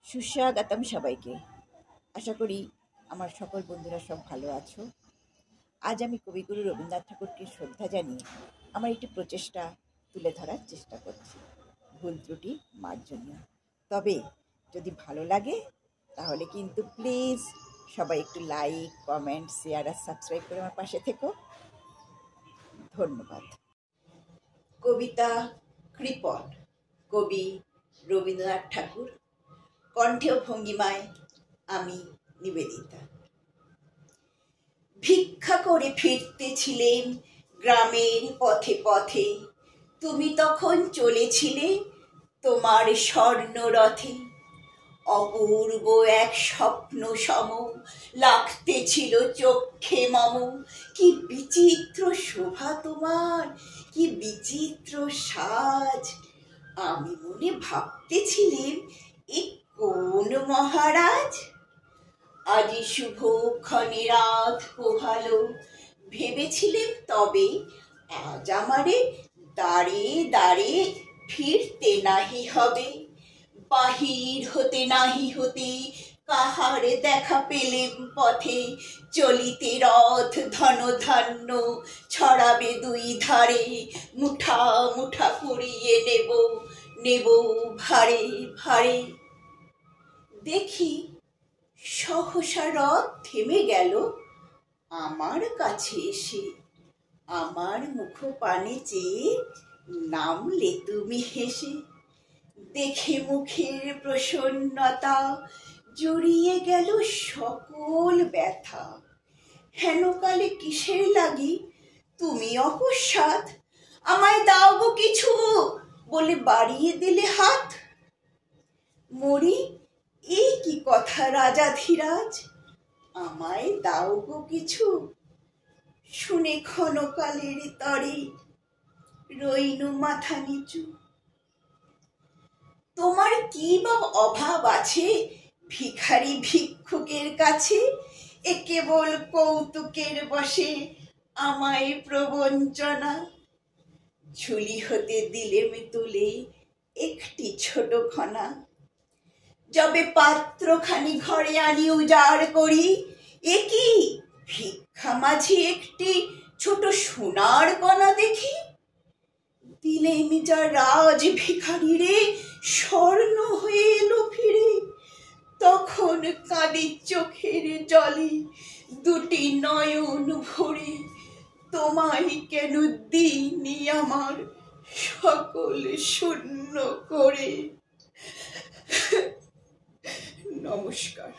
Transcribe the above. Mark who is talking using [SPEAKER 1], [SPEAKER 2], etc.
[SPEAKER 1] সুস্বাগতম সবাইকে। আশা করি আমার সকল বন্ধুরা সব ভালো আছো। আজ আমি কবিগুরু রবীন্দ্রনাথ ঠাকুরকে শ্রদ্ধা জানিয়ে আমার একটি প্রচেষ্টা তুলে ধরার চেষ্টা করছি, ভুল ত্রুটি মার্জনীয়। তবে যদি ভালো লাগে তাহলে কিন্তু প্লিজ সবাই একটু লাইক, কমেন্ট, শেয়ার আর সাবস্ক্রাইব করে আমার পাশে থেকো। ধন্যবাদ। কবিতা কৃপণ, কবি রবীন্দ্রনাথ ঠাকুর, কণ্ঠে ও ভঙ্গিমায় আমি নিবেদিতা। ভিক্ষা করে ফিরতেছিলেন গ্রামের পথে পথে, তুমি তখন চলেছিলে তোমার স্বর্ণরথে। অপূর্ব এক স্বপ্ন সম লাগতেছিল চক্ষে মম। কি বিচিত্র শোভা তোমার, কি বিচিত্র সাজ। আমি মনে ভাবতেছিলেন এ কোন মহারাজ। আজি শুভ ক্ষণে রাত পোহালো, ভেবেছিলেন তবে আজ আমারে দাঁড়ে দাঁড়ে ফিরতে নাহি হবে। বাহির হতে নাহি হতে কাহারে দেখা পেলেম পথে। চলিতে রথ ধন ধান্য ছড়াবে দুই ধারে। মুঠা মুঠা কুড়িয়ে নেব নেব ভারে ভারে। দেখি সহসা রথ থেমে গেল আমার কাছে এসে। আমার মুখ পানে চেয়ে নামলে তুমি হেসে। দেখে মুখের প্রসন্নতা জড়িয়ে গেল সকল ব্যথা। হেনকালে কিসের লাগি তুমি অকস্মাৎ আমায় দাও গো কিছু বলে বাড়িয়ে দিলে হাত। মরি এই কি কথা রাজাধিরাজ, আমায় দাও গো কিছু। শুনে ক্ষণকালের তরে রইনু মাথা নিচু। তোমার কি বা অভাব আছে ভিখারি ভিক্ষুকের কাছে। এ কেবল কৌতুকের বসে আমায় প্রবঞ্চনা। ঝুলি হতে দিলেম তুলে একটি ছোট খনা। যবে পাত্রখানি ঘরে আনি উজাড় করি, এ কি ভিক্ষা মাঝে একটি ছোট সোনার কণা দেখি। দিলেম যা রাজ ভিখারি রে, স্বর্ণ হয়ে এলো ফিরে। তখন কাঁদি চোখের জলে দুটি নয়ন ভরে। তোমায় কেন দিইনি আমার সকল শূন্য করে। নমস্কার।